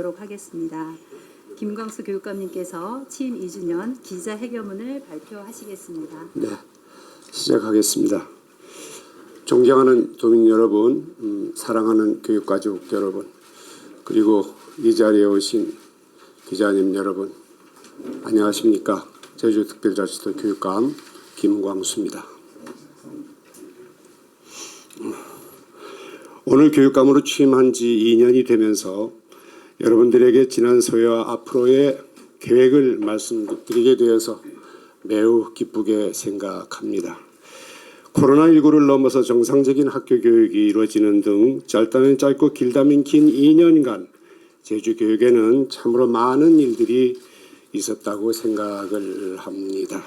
받도록 하겠습니다. 김광수 교육감님께서 취임 2주년 기자회견문을 발표하시겠습니다. 네, 시작하겠습니다. 존경하는 도민 여러분, 사랑하는 교육가족 여러분, 그리고 이 자리에 오신 기자님 여러분, 안녕하십니까? 제주특별자치도 교육감 김광수입니다. 오늘 교육감으로 취임한 지 2년이 되면서 여러분들에게 지난 소회와 앞으로의 계획을 말씀드리게 되어서 매우 기쁘게 생각합니다. 코로나19를 넘어서 정상적인 학교 교육이 이루어지는 등 짧다면 짧고 길다면 긴 2년간 제주 교육에는 참으로 많은 일들이 있었다고 생각을 합니다.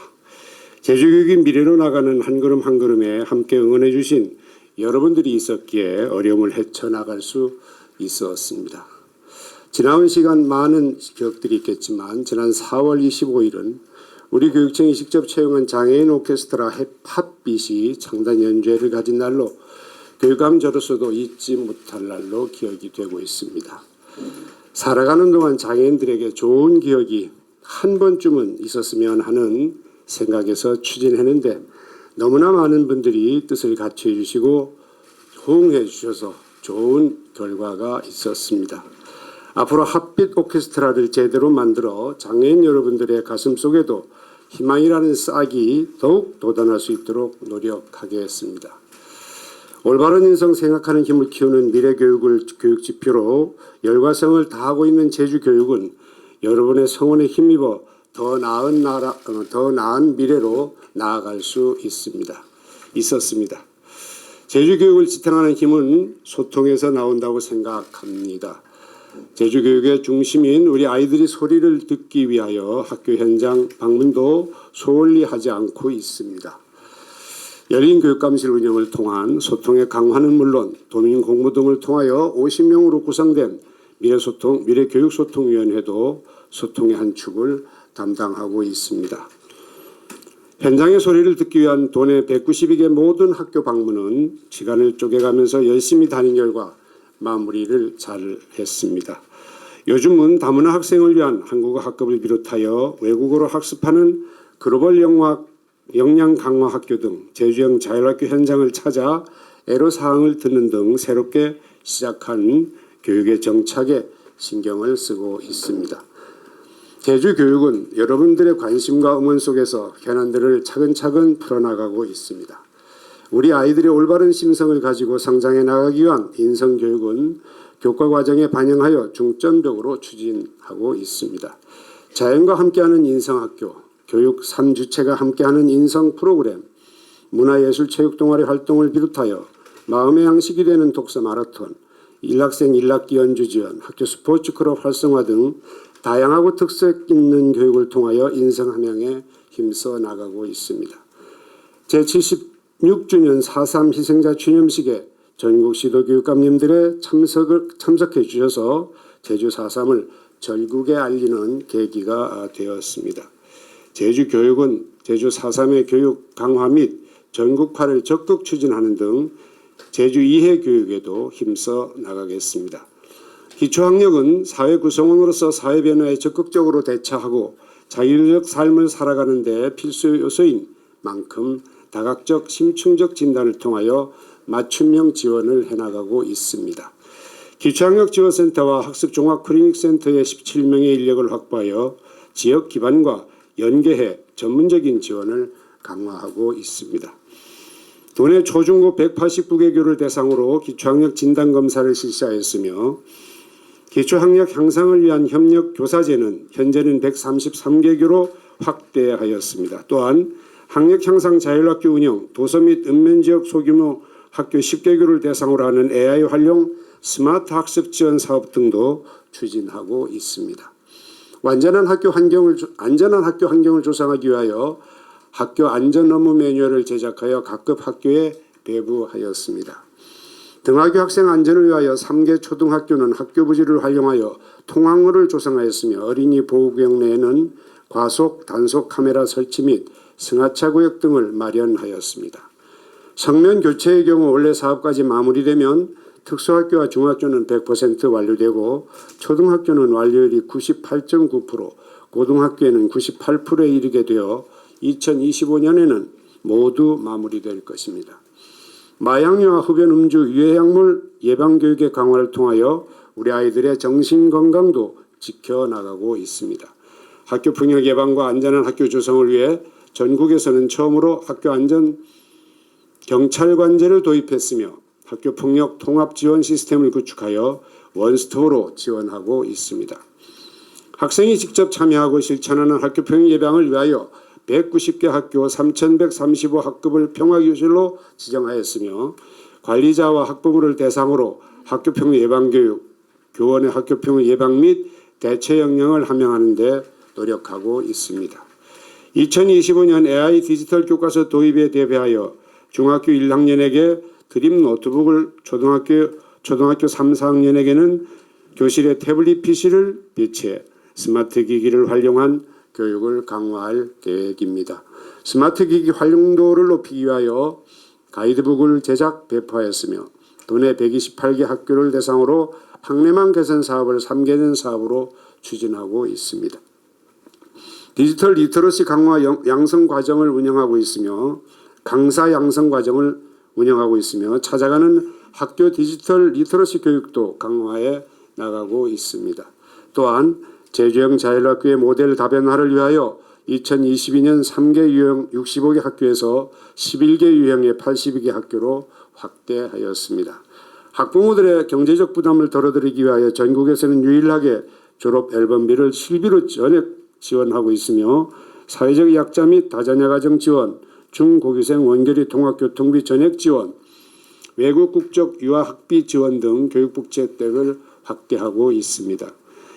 제주 교육이 미래로 나가는 한 걸음 한 걸음에 함께 응원해 주신 여러분들이 있었기에 어려움을 헤쳐나갈 수 있었습니다. 지나온 시간 많은 기억들이 있겠지만 지난 4월 25일은 우리 교육청이 직접 채용한 장애인 오케스트라 핫빛이 창단 연주회를 가진 날로 교육감 저로서도 잊지 못할 날로 기억이 되고 있습니다. 살아가는 동안 장애인들에게 좋은 기억이 한 번쯤은 있었으면 하는 생각에서 추진했는데 너무나 많은 분들이 뜻을 같이 해주시고 호응해 주셔서 좋은 결과가 있었습니다. 앞으로 핫빛 오케스트라를 제대로 만들어 장애인 여러분들의 가슴 속에도 희망이라는 싹이 더욱 돋아날 수 있도록 노력하겠습니다. 올바른 인성 생각하는 힘을 키우는 미래 교육을 교육 지표로 열과성을 다하고 있는 제주 교육은 여러분의 성원에 힘입어 더 나은 미래로 나아갈 수 있었습니다. 제주 교육을 지탱하는 힘은 소통에서 나온다고 생각합니다. 제주 교육의 중심인 우리 아이들이 소리를 듣기 위하여 학교 현장 방문도 소홀히 하지 않고 있습니다. 열린 교육감실 운영을 통한 소통의 강화는 물론 도민 공모 등을 통하여 50명으로 구성된 미래교육소통위원회도 소통의 한 축을 담당하고 있습니다. 현장의 소리를 듣기 위한 도내 192개 모든 학교 방문은 시간을 쪼개가면서 열심히 다닌 결과 마무리를 잘 했습니다. 요즘은 다문화 학생을 위한 한국어 학급을 비롯하여 외국어로 학습하는 글로벌 역량 강화 학교 등 제주형 자율학교 현장을 찾아 애로사항을 듣는 등 새롭게 시작한 교육의 정착에 신경을 쓰고 있습니다. 제주 교육은 여러분들의 관심과 응원 속에서 현안들을 차근차근 풀어나가고 있습니다. 우리 아이들의 올바른 심성을 가지고 성장해 나가기 위한 인성교육은 교과 과정에 반영하여 중점적으로 추진하고 있습니다. 자연과 함께하는 인성학교, 교육 3주체가 함께하는 인성 프로그램, 문화예술 체육동아리 활동을 비롯하여 마음의 양식이 되는 독서 마라톤, 일학생 일학기 연주 지원, 학교 스포츠 클럽 활성화 등 다양하고 특색 있는 교육을 통하여 인성 함양에 힘써 나가고 있습니다. 제76주년 4.3 희생자 추념식에 전국 시도교육감님들의 참석해 주셔서 제주 4.3을 전국에 알리는 계기가 되었습니다. 제주 교육은 제주 4.3의 교육 강화 및 전국화를 적극 추진하는 등 제주 이해 교육에도 힘써 나가겠습니다. 기초학력은 사회 구성원으로서 사회 변화에 적극적으로 대처하고 자율적 삶을 살아가는 데 필수 요소인 만큼 다각적 심층적 진단을 통하여 맞춤형 지원을 해나가고 있습니다. 기초학력 지원센터와 학습종합클리닉센터의 17명의 인력을 확보하여 지역 기반과 연계해 전문적인 지원을 강화하고 있습니다. 도내 초중고 189개 교를 대상으로 기초학력 진단검사를 실시하였으며 기초학력 향상을 위한 협력교사제는 현재는 133개 교로 확대하였습니다. 또한 학력 향상 자율학교 운영, 도서 및 읍면지역 소규모 학교 10개 교를 대상으로 하는 AI 활용 스마트 학습 지원 사업 등도 추진하고 있습니다. 안전한 학교 환경을 조성하기 위하여 학교 안전 업무 매뉴얼을 제작하여 각급 학교에 배부하였습니다. 등하교 학생 안전을 위하여 3개 초등학교는 학교 부지를 활용하여 통학로를 조성하였으며 어린이 보호구역 내에는 과속, 단속 카메라 설치 및 승하차 구역 등을 마련하였습니다. 성면 교체의 경우 올해 사업까지 마무리되면 특수학교와 중학교는 100% 완료되고 초등학교는 완료율이 98.9%, 고등학교에는 98%에 이르게 되어 2025년에는 모두 마무리될 것입니다. 마약류와 흡연 음주, 유해 약물 예방 교육의 강화를 통하여 우리 아이들의 정신 건강도 지켜나가고 있습니다. 학교 폭력 예방과 안전한 학교 조성을 위해 전국에서는 처음으로 학교 안전 경찰관제를 도입했으며 학교 폭력 통합 지원 시스템을 구축하여 원스톱으로 지원하고 있습니다. 학생이 직접 참여하고 실천하는 학교 폭력 예방을 위하여 190개 학교 3,135학급을 평화교실로 지정하였으며 관리자와 학부모를 대상으로 학교 폭력 예방 교육, 교원의 학교 폭력 예방 및 대처 역량을 함양하는 데 노력하고 있습니다. 2025년 AI 디지털 교과서 도입에 대비하여 중학교 1학년에게 드림 노트북을 초등학교 3, 4학년에게는 교실에 태블릿 PC를 배치해 스마트 기기를 활용한 교육을 강화할 계획입니다. 스마트 기기 활용도를 높이기 위하여 가이드북을 제작 배포하였으며 도내 128개 학교를 대상으로 학내망 개선 사업을 3개년 사업으로 추진하고 있습니다. 디지털 리터러시 강화 양성 과정을 운영하고 있으며 강사 양성 과정을 운영하고 있으며 찾아가는 학교 디지털 리터러시 교육도 강화해 나가고 있습니다. 또한 제주형 자율학교의 모델 다변화를 위하여 2022년 3개 유형 65개 학교에서 11개 유형의 82개 학교로 확대하였습니다. 학부모들의 경제적 부담을 덜어드리기 위하여 전국에서는 유일하게 졸업 앨범비를 실비로 전액 지원하고 있으며 사회적 약자 및 다자녀 가정 지원, 중고교생 원결이 통학교통비 전액 지원, 외국 국적 유아 학비 지원 등 교육복지 혜택을 확대하고 있습니다.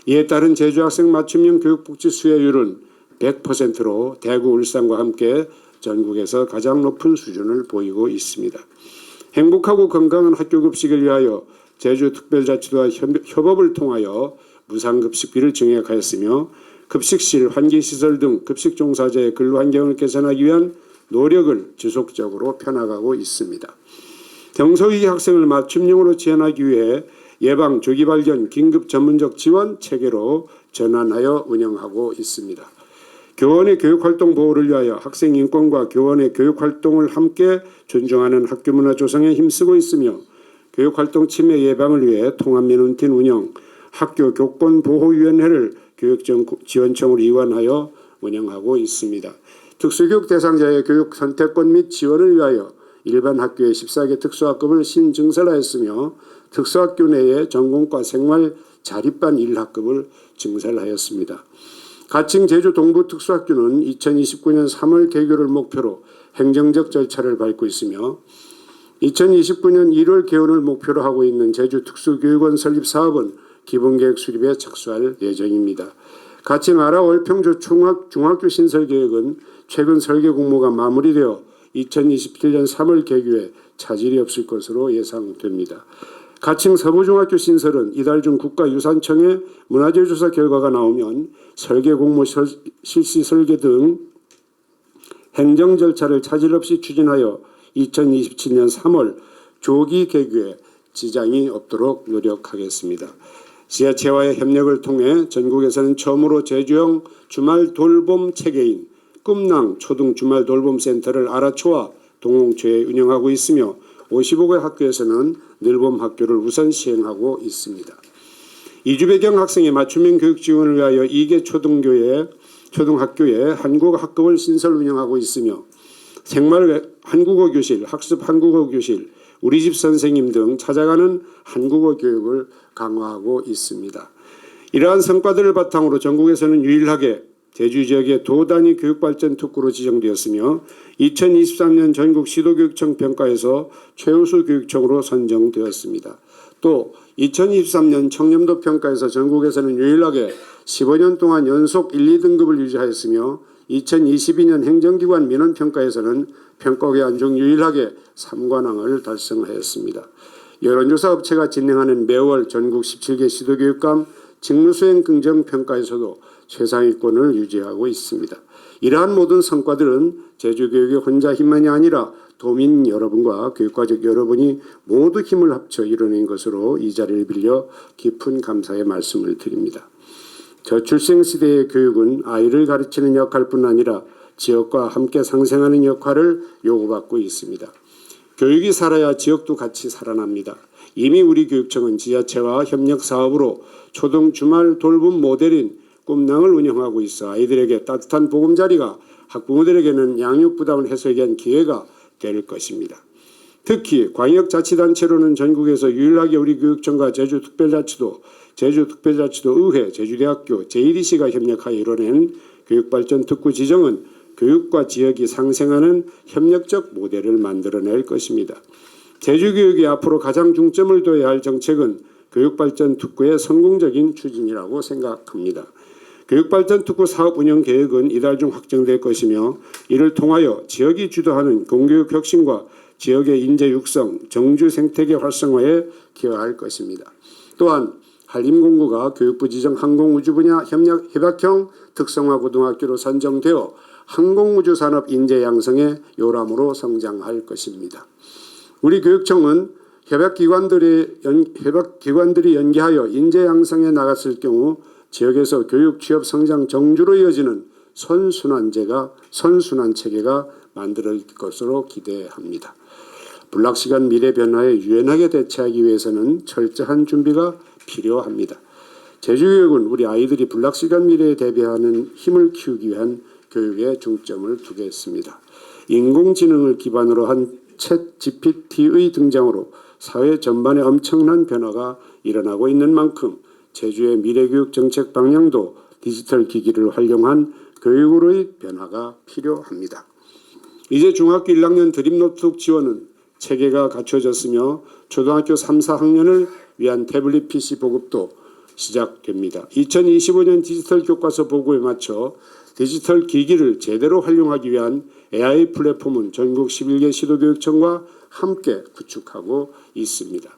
이에 따른 제주학생 맞춤형 교육복지 수혜율은 100%로 대구, 울산과 함께 전국에서 가장 높은 수준을 보이고 있습니다. 행복하고 건강한 학교급식을 위하여 제주특별자치도와 협업을 통하여 무상급식비를 증액하였으며 급식실, 환기시설 등 급식 종사자의 근로환경을 개선하기 위한 노력을 지속적으로 펴나가고 있습니다. 경소위기 학생을 맞춤형으로 지원하기 위해 예방, 조기발견, 긴급 전문적 지원 체계로 전환하여 운영하고 있습니다. 교원의 교육활동 보호를 위하여 학생 인권과 교원의 교육활동을 함께 존중하는 학교문화 조성에 힘쓰고 있으며 교육활동 침해 예방을 위해 통합민원팀 운영, 학교 교권보호위원회를 교육지원청으로 이관하여 운영하고 있습니다. 특수교육 대상자의 교육 선택권 및 지원을 위하여 일반 학교의 14개 특수학급을 신증설하였으며 특수학교 내에 전공과 생활 자립반 1학급을 증설하였습니다. 가칭 제주 동부특수학교는 2029년 3월 개교를 목표로 행정적 절차를 밟고 있으며 2029년 1월 개원을 목표로 하고 있는 제주 특수교육원 설립 사업은 기본계획 수립에 착수할 예정입니다. 가칭 아라 월평조 중학교 신설계획은 최근 설계 공모가 마무리되어 2027년 3월 개교에 차질이 없을 것으로 예상됩니다. 가칭 서부중학교 신설은 이달 중 국가유산청의 문화재조사 결과가 나오면 설계 공모 실시 설계 등 행정 절차를 차질 없이 추진하여 2027년 3월 조기 개교에 지장이 없도록 노력하겠습니다. 지자체와의 협력을 통해 전국에서는 처음으로 제주형 주말 돌봄 체계인 꿈낭 초등 주말 돌봄 센터를 아라초와 동홍초에 운영하고 있으며 55개 학교에서는 늘봄 학교를 우선 시행하고 있습니다. 이주 배경 학생의 맞춤형 교육 지원을 위하여 2개 초등학교에 한국어 학급을 신설 운영하고 있으며 생활 한국어 교실, 학습 한국어 교실, 우리 집 선생님 등 찾아가는 한국어 교육을 강화하고 있습니다. 이러한 성과들을 바탕으로 전국에서는 유일하게 제주 지역의 도단위 교육발전 특구로 지정되었으며 2023년 전국 시도교육청 평가에서 최우수 교육청으로 선정되었습니다. 또 2023년 청렴도 평가에서 전국에서는 유일하게 15년 동안 연속 1, 2등급을 유지하였으며 2022년 행정기관 민원평가에서는 평가기간 중 유일하게 3관왕을 달성하였습니다. 여론조사 업체가 진행하는 매월 전국 17개 시도교육감 직무수행 긍정평가에서도 최상위권을 유지하고 있습니다. 이러한 모든 성과들은 제주교육이 혼자 힘만이 아니라 도민 여러분과 교육가족 여러분이 모두 힘을 합쳐 이뤄낸 것으로 이 자리를 빌려 깊은 감사의 말씀을 드립니다. 저출생 시대의 교육은 아이를 가르치는 역할뿐 아니라 지역과 함께 상생하는 역할을 요구받고 있습니다. 교육이 살아야 지역도 같이 살아납니다. 이미 우리 교육청은 지자체와 협력 사업으로 초등 주말 돌봄 모델인 꿈낭을 운영하고 있어 아이들에게 따뜻한 보금자리가 학부모들에게는 양육 부담을 해소하기 위한 기회가 될 것입니다. 특히 광역자치단체로는 전국에서 유일하게 우리 교육청과 제주특별자치도, 제주특별자치도의회, 제주대학교, 제1EC가 협력하여 이뤄낸 교육발전 특구 지정은 교육과 지역이 상생하는 협력적 모델을 만들어낼 것입니다. 제주교육이 앞으로 가장 중점을 둬야 할 정책은 교육발전 특구의 성공적인 추진이라고 생각합니다. 교육발전 특구 사업 운영 계획은 이달 중 확정될 것이며 이를 통하여 지역이 주도하는 공교육 혁신과 지역의 인재 육성, 정주 생태계 활성화에 기여할 것입니다. 또한 한림공고가 교육부 지정 항공우주 분야 협약형 특성화 고등학교로 선정되어 항공우주산업 인재 양성의 요람으로 성장할 것입니다. 우리 교육청은 협약기관들이 연계하여 인재 양성에 나갔을 경우 지역에서 교육 취업 성장 정주로 이어지는 선순환 체계가 만들어질 것으로 기대합니다. 불락시간 미래 변화에 유연하게 대처하기 위해서는 철저한 준비가 필요합니다. 제주교육은 우리 아이들이 불락시간 미래에 대비하는 힘을 키우기 위한 교육에 중점을 두겠습니다. 인공지능을 기반으로 한 챗 GPT의 등장으로 사회 전반에 엄청난 변화가 일어나고 있는 만큼 제주의 미래교육 정책 방향도 디지털 기기를 활용한 교육으로의 변화가 필요합니다. 이제 중학교 1학년 드림노트북 지원은 체계가 갖춰졌으며 초등학교 3, 4학년을 위한 태블릿 PC 보급도 시작됩니다. 2025년 디지털 교과서 보고에 맞춰 디지털 기기를 제대로 활용하기 위한 AI 플랫폼은 전국 11개 시도교육청과 함께 구축하고 있습니다.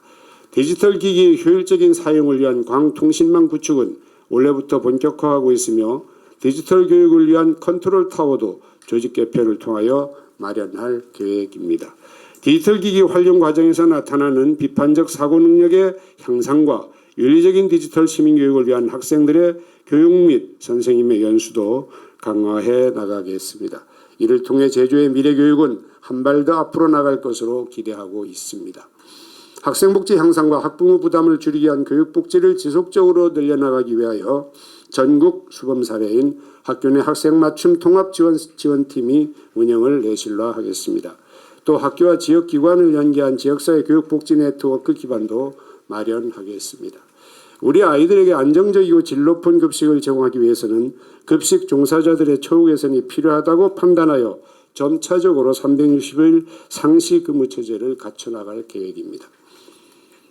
디지털 기기의 효율적인 사용을 위한 광통신망 구축은 올해부터 본격화하고 있으며 디지털 교육을 위한 컨트롤 타워도 조직 개편을 통하여 마련할 계획입니다. 디지털 기기 활용 과정에서 나타나는 비판적 사고 능력의 향상과 윤리적인 디지털 시민교육을 위한 학생들의 교육 및 선생님의 연수도 강화해 나가겠습니다. 이를 통해 제주의 미래교육은 한 발 더 앞으로 나갈 것으로 기대하고 있습니다. 학생복지 향상과 학부모 부담을 줄이기 위한 교육복지를 지속적으로 늘려나가기 위하여 전국 수범 사례인 학교 내 학생 맞춤 통합 지원팀이 운영을 내실화하겠습니다. 또 학교와 지역기관을 연계한 지역사회 교육복지 네트워크 기반도 마련하겠습니다. 우리 아이들에게 안정적이고 질 높은 급식을 제공하기 위해서는 급식 종사자들의 처우 개선이 필요하다고 판단하여 점차적으로 360일 상시 근무 체제를 갖춰나갈 계획입니다.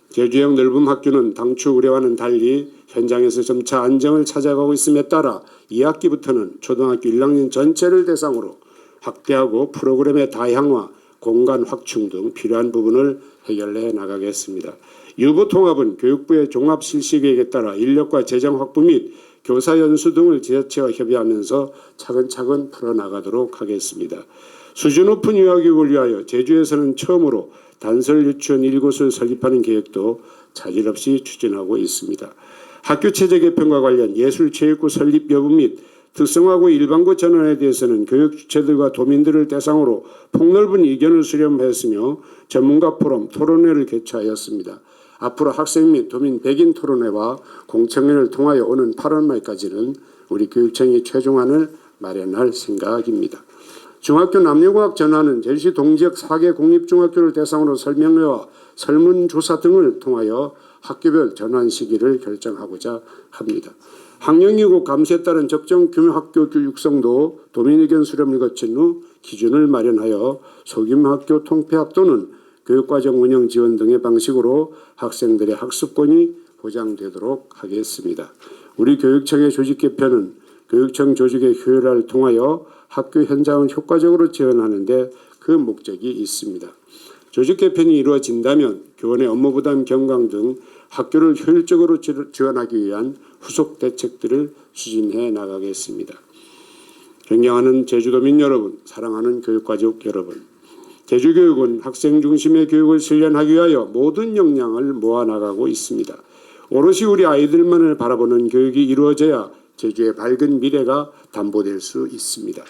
제주형 넓음 학교는 당초 우려와는 달리 현장에서 점차 안정을 찾아가고 있음에 따라 2학기부터는 초등학교 1학년 전체를 대상으로 확대하고 프로그램의 다양화, 공간 확충 등 필요한 부분을 해결해 나가겠습니다. 유보통합은 교육부의 종합실시계획에 따라 인력과 재정 확보 및 교사 연수 등을 지자체와 협의하면서 차근차근 풀어나가도록 하겠습니다. 수준 높은 유아교육을 위하여 제주에서는 처음으로 단설 유치원 1곳을 설립하는 계획도 차질 없이 추진하고 있습니다. 학교 체제 개편과 관련 예술체육부 설립 여부 및 특성화고 일반고 전환에 대해서는 교육 주체들과 도민들을 대상으로 폭넓은 의견을 수렴하였으며 전문가 포럼 토론회를 개최하였습니다. 앞으로 학생 및 도민 백인 토론회와 공청회를 통하여 오는 8월 말까지는 우리 교육청이 최종안을 마련할 생각입니다. 중학교 남녀공학 전환은 제주시 동지역 4개 공립중학교를 대상으로 설명회와 설문조사 등을 통하여 학교별 전환 시기를 결정하고자 합니다. 학령이고 감수에 따른 적정 규모 학교 육성도 도민 의견 수렴을 거친 후 기준을 마련하여 소규모 학교 통폐합 또는 교육과정 운영 지원 등의 방식으로 학생들의 학습권이 보장되도록 하겠습니다. 우리 교육청의 조직 개편은 교육청 조직의 효율화를 통하여 학교 현장을 효과적으로 지원하는 데 그 목적이 있습니다. 조직 개편이 이루어진다면 교원의 업무 부담 경감 등 학교를 효율적으로 지원하기 위한 후속 대책들을 추진해 나가겠습니다. 존경하는 제주도민 여러분, 사랑하는 교육가족 여러분, 제주교육은 학생 중심의 교육을 실현하기 위하여 모든 역량을 모아나가고 있습니다. 오롯이 우리 아이들만을 바라보는 교육이 이루어져야 제주의 밝은 미래가 담보될 수 있습니다.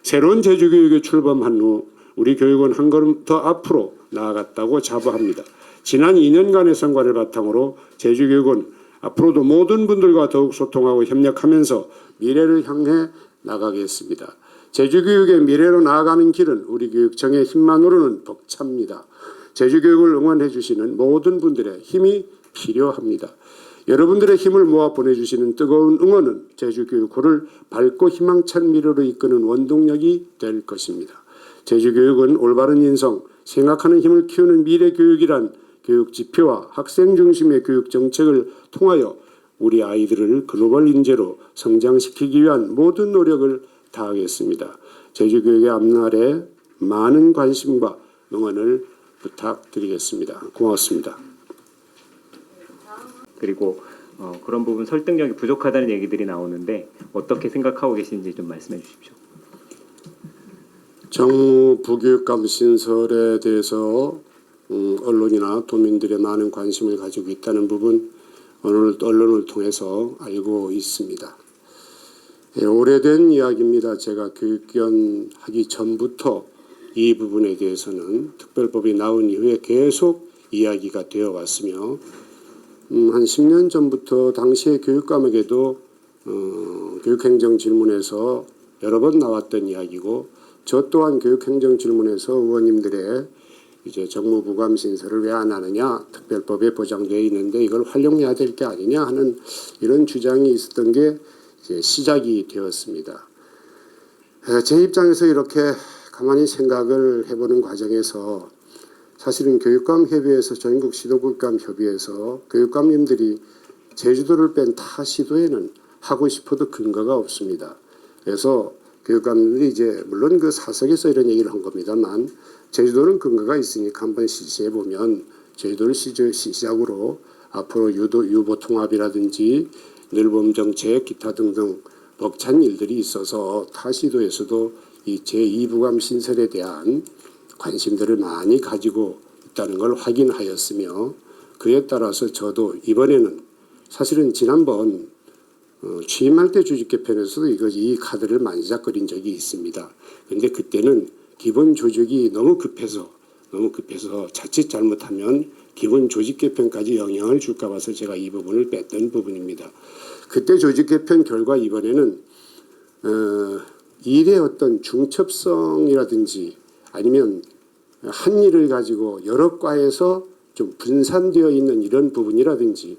새로운 제주교육에 출범한 후 우리 교육은 한 걸음 더 앞으로 나아갔다고 자부합니다. 지난 2년간의 성과를 바탕으로 제주교육은 앞으로도 모든 분들과 더욱 소통하고 협력하면서 미래를 향해 나가겠습니다. 제주교육의 미래로 나아가는 길은 우리 교육청의 힘만으로는 벅찹니다. 제주교육을 응원해 주시는 모든 분들의 힘이 필요합니다. 여러분들의 힘을 모아 보내주시는 뜨거운 응원은 제주교육호를 밝고 희망찬 미래로 이끄는 원동력이 될 것입니다. 제주교육은 올바른 인성, 생각하는 힘을 키우는 미래교육이란 교육지표와 학생 중심의 교육정책을 통하여 우리 아이들을 글로벌 인재로 성장시키기 위한 모든 노력을 다하겠습니다. 제주교육의 앞날에 많은 관심과 응원을 부탁드리겠습니다. 고맙습니다. 그리고 그런 부분 설득력이 부족하다는 얘기들이 나오는데 어떻게 생각하고 계신지 좀 말씀해 주십시오. 정무 부교육감 신설에 대해서 언론이나 도민들의 많은 관심을 가지고 있다는 부분 오늘 언론을 통해서 알고 있습니다. 예, 오래된 이야기입니다. 제가 교육위원 하기 전부터 이 부분에 대해서는 특별법이 나온 이후에 계속 이야기가 되어 왔으며 한 10년 전부터 당시의 교육감에게도 교육행정 질문에서 여러 번 나왔던 이야기고 저 또한 교육행정 질문에서 의원님들의 이제 정무부감 신설을 왜 안 하느냐 특별법에 보장되어 있는데 이걸 활용해야 될 게 아니냐 하는 이런 주장이 있었던 게 이제 시작이 되었습니다. 제 입장에서 이렇게 가만히 생각을 해보는 과정에서 사실은 교육감협의회에서 전국 시도교육감협의회에서 교육감님들이 제주도를 뺀 타 시도에는 하고 싶어도 근거가 없습니다. 그래서 교육감들이 이제 물론 그 사석에서 이런 얘기를 한 겁니다만 제주도는 근거가 있으니까 한번 시시해 보면 제주도를 시작으로 앞으로 유보 통합이라든지 늘봄 정책 기타 등등 벅찬 일들이 있어서 타 시도에서도 이 제2부감 신설에 대한 관심들을 많이 가지고 있다는 걸 확인하였으며 그에 따라서 저도 이번에는 사실은 지난번 취임할 때 주식 개편에서도 이 카드를 만지작거린 적이 있습니다. 그런데 그때는 기본 조직이 너무 급해서 자칫 잘못하면 기본 조직 개편까지 영향을 줄까 봐서 제가 이 부분을 뺐던 부분입니다. 그때 조직 개편 결과 이번에는 일의 어떤 중첩성이라든지 아니면 한 일을 가지고 여러 과에서 좀 분산되어 있는 이런 부분이라든지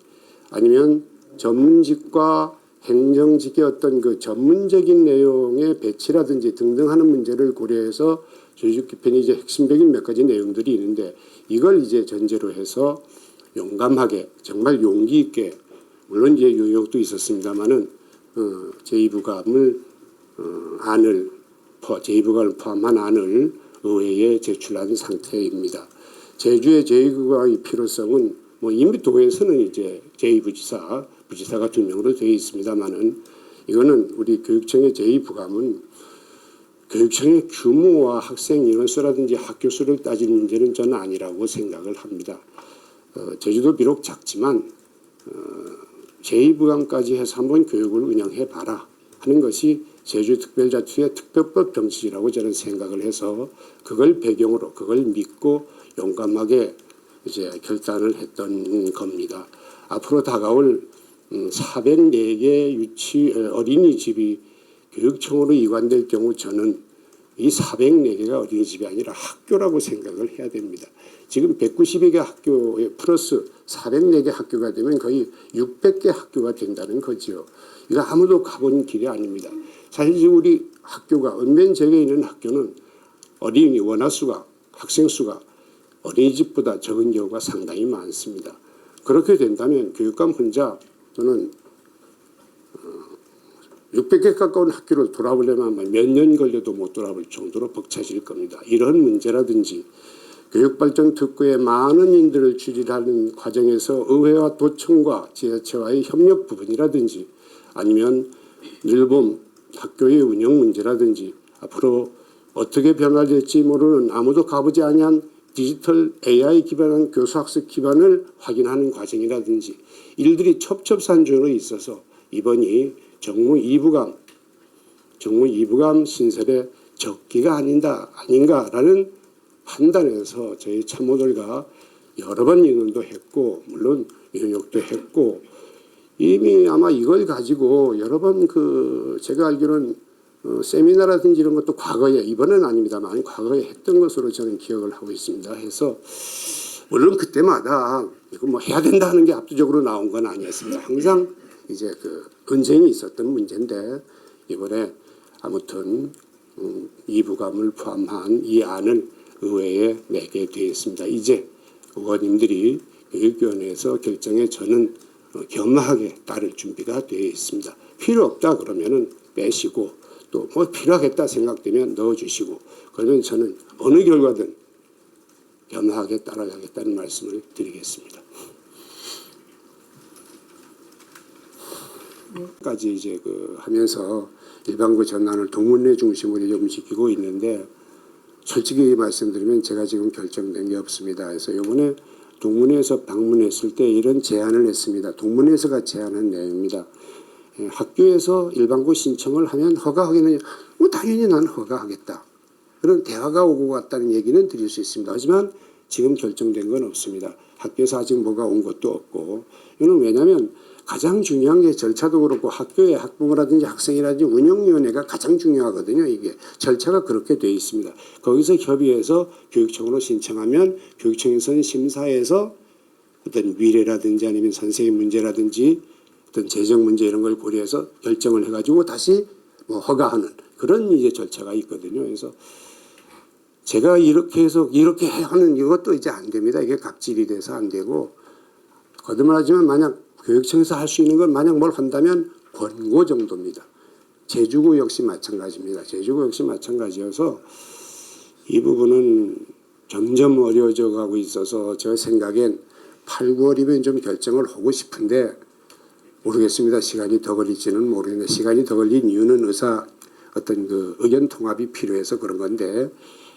아니면 전문직과 행정직의 어떤 그 전문적인 내용의 배치라든지 등등 하는 문제를 고려해서 조직 개편이 이제 핵심적인 몇 가지 내용들이 있는데 이걸 이제 전제로 해서 용감하게 정말 용기 있게 물론 이제 요역도 있었습니다만은 제2부감을 제2부감을 포함한 안을 의회에 제출한 상태입니다. 제주의 제2부감의 필요성은 뭐 이미 도에서는 이제 제2부지사가 2명으로 되어 있습니다만은 이거는 우리 교육청의 제2부감은 교육청의 규모와 학생 인원수라든지 학교 수를 따지는 문제는 저는 아니라고 생각을 합니다. 제주도 비록 작지만 제2부감까지 해서 한번 교육을 운영해 봐라 하는 것이 제주특별자치의 특별법 정치라고 저는 생각을 해서 그걸 배경으로 그걸 믿고 용감하게 이제 결단을 했던 겁니다. 앞으로 다가올 404개 어린이집이 교육청으로 이관될 경우 저는 이 404개가 어린이집이 아니라 학교라고 생각을 해야 됩니다. 지금 192개 학교에 플러스 404개 학교가 되면 거의 600개 학교가 된다는 거지요. 이거 아무도 가본 길이 아닙니다. 사실 지금 우리 학교가 은변 지역에 있는 학교는 어린이 원화수가 학생 수가 어린이집보다 적은 경우가 상당히 많습니다. 그렇게 된다면 교육감 혼자 저는 600개 가까운 학교를 돌아보려면 몇 년 걸려도 못 돌아볼 정도로 벅차질 겁니다. 이런 문제라든지 교육발전 특구에 많은 인들을 출입하는 과정에서 의회와 도청과 지자체와의 협력 부분이라든지 아니면 늘봄 학교의 운영 문제라든지 앞으로 어떻게 변화될지 모르는 아무도 가보지 아니한 디지털 AI 기반한 교수학습 기반을 확인하는 과정이라든지 일들이 첩첩산중으로 있어서 이번이 정무 2부감 신설의 적기가 아닌가라는 판단에서 저희 참모들과 여러 번 의논도 했고 물론 용역도 했고 이미 아마 이걸 가지고 여러 번 제가 알기로는 세미나라든지 이런 것도 과거에 이번은 아닙니다만 과거에 했던 것으로 저는 기억을 하고 있습니다. 해서 물론 그때마다 이거 뭐 해야 된다 하는 게 압도적으로 나온 건 아니었습니다. 항상 이제 논쟁이 있었던 문제인데 이번에 아무튼 이부감을 포함한 이 안을 의회에 내게 되었습니다. 이제 의원님들이 교육위원회에서 결정에 저는 겸허하게 따를 준비가 되어 있습니다. 필요 없다 그러면은 빼시고 또 뭐 필요하겠다 생각되면 넣어주시고 그러면 저는 어느 결과든 겸허하게 따라가겠다는 말씀을 드리겠습니다. 까지 이제 하면서 일반고 전환을 동문회 중심으로 좀 지키고 있는데 솔직히 말씀드리면 제가 지금 결정된 게 없습니다. 그래서 이번에 동문회에서 방문했을 때 이런 제안을 했습니다. 동문회에서가 제안한 내용입니다. 학교에서 일반고 신청을 하면 허가하겠느냐? 당연히 나는 허가하겠다. 그런 대화가 오고 갔다는 얘기는 드릴 수 있습니다. 하지만 지금 결정된 건 없습니다. 학교에서 아직 뭐가 온 것도 없고 이는 왜냐하면 가장 중요한 게 절차도 그렇고 학교의 학부모라든지 학생이라든지 운영위원회가 가장 중요하거든요. 이게 절차가 그렇게 되어 있습니다. 거기서 협의해서 교육청으로 신청하면 교육청에서는 심사해서 어떤 위례라든지 아니면 선생님 문제라든지 어떤 재정 문제 이런 걸 고려해서 결정을 해가지고 다시 뭐 허가하는 그런 이제 절차가 있거든요. 그래서 제가 이렇게 해서 이렇게 하는 이것도 이제 안 됩니다. 이게 갑질이 돼서 안 되고 거듭말하지만 만약 교육청에서 할 수 있는 건 만약 뭘 한다면 권고 정도입니다. 제주고 역시 마찬가지입니다. 제주고 역시 마찬가지여서 이 부분은 점점 어려워져 가고 있어서 제 생각엔 8, 9월이면 좀 결정을 하고 싶은데 모르겠습니다. 시간이 더 걸릴지는 모르겠는데 시간이 더 걸린 이유는 어떤 의견 통합이 필요해서 그런 건데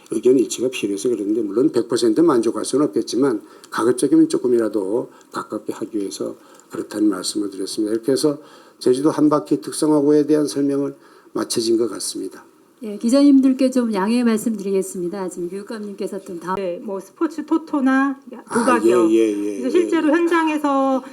의견 일치가 필요해서 그러는데 물론 100% 만족할 수는 없겠지만 가급적이면 조금이라도 가깝게 하기 위해서 그렇다는 말씀을 드렸습니다. 이렇게 해서 제주도 한 바퀴 특성화고에 대한 설명을 마쳐진 것 같습니다. 예, 기자님들께 좀 양해 말씀드리겠습니다. 지금 교육감님께서 좀 다음. 네, 뭐 스포츠 토토나 도박이요. 그래서 실제로 현장에서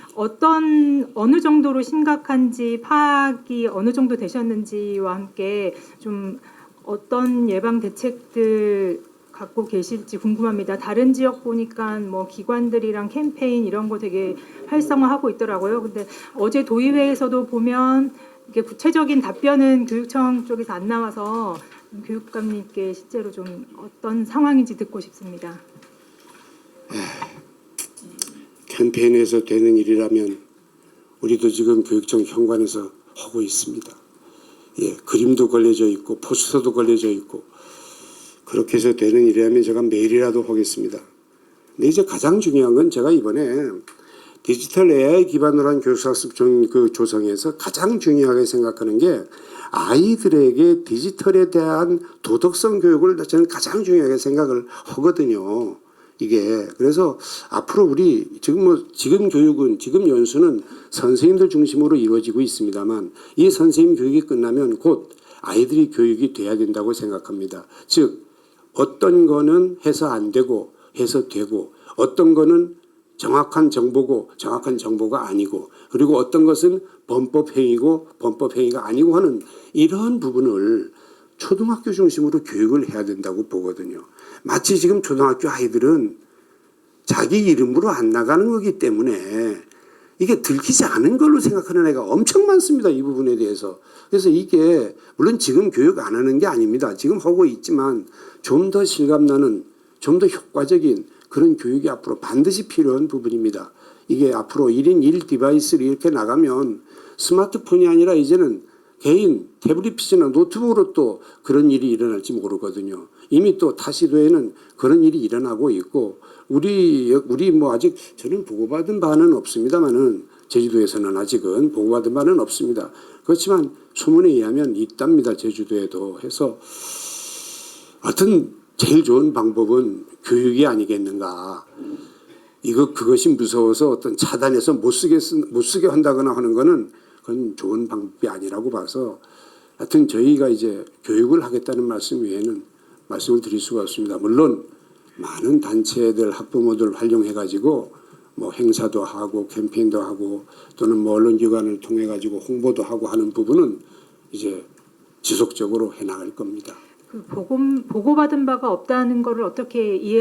어느 정도로 심각한지 파악이 어느 정도 되셨는지와 함께 좀 어떤 예방 대책들 갖고 계실지 궁금합니다. 다른 지역 보니까 뭐 기관들이랑 캠페인 이런 거 되게 활성화하고 있더라고요. 근데 어제 도의회에서도 보면 이게 구체적인 답변은 교육청 쪽에서 안 나와서 교육감님께 실제로 좀 어떤 상황인지 듣고 싶습니다. 캠페인에서 되는 일이라면 우리도 지금 교육청 현관에서 하고 있습니다. 예, 그림도 걸려져 있고 포스터도 걸려져 있고 그렇게 해서 되는 일이라면 제가 매일이라도 하겠습니다. 근데 이제 가장 중요한 건 제가 이번에 디지털 AI 기반으로 한 교수학습 조성에서 가장 중요하게 생각하는 게 아이들에게 디지털에 대한 도덕성 교육을 저는 가장 중요하게 생각을 하거든요. 이게 그래서 앞으로 우리 지금 교육은 지금 연수는 선생님들 중심으로 이루어지고 있습니다만 이 선생님 교육이 끝나면 곧 아이들이 교육이 돼야 된다고 생각합니다. 즉 어떤 거는 해서 안 되고 해서 되고 어떤 거는 정확한 정보고 정확한 정보가 아니고 그리고 어떤 것은 범법행위고 범법행위가 아니고 하는 이런 부분을 초등학교 중심으로 교육을 해야 된다고 보거든요. 마치 지금 초등학교 아이들은 자기 이름으로 안 나가는 거기 때문에 이게 들키지 않은 걸로 생각하는 애가 엄청 많습니다. 이 부분에 대해서. 그래서 이게 물론 지금 교육 안 하는 게 아닙니다. 지금 하고 있지만 좀 더 실감나는 좀 더 효과적인 그런 교육이 앞으로 반드시 필요한 부분입니다. 이게 앞으로 1인 1 디바이스를 이렇게 나가면 스마트폰이 아니라 이제는 개인 태블릿 PC나 노트북으로 또 그런 일이 일어날지 모르거든요. 이미 또 타 시도에는 그런 일이 일어나고 있고 우리 뭐 아직 저는 보고받은 바는 없습니다만은 제주도에서는 아직은 보고받은 바는 없습니다. 그렇지만 소문에 의하면 있답니다. 제주도에도. 해서 하여튼 제일 좋은 방법은 교육이 아니겠는가. 그것이 무서워서 어떤 차단해서 못 쓰게 한다거나 하는 거는 그건 좋은 방법이 아니라고 봐서 하여튼 저희가 이제 교육을 하겠다는 말씀 외에는 말씀을 드릴 수가 없습니다. 물론 많은 단체들 학부모들 활용해 가지고 뭐 행사도 하고 캠페인도 하고 또는 뭐 언론기관을 통해 가지고 홍보도 하고 하는 부분은 이제 지속적으로 해나갈 겁니다. 보고받은 바가 없다는 거를 어떻게 이해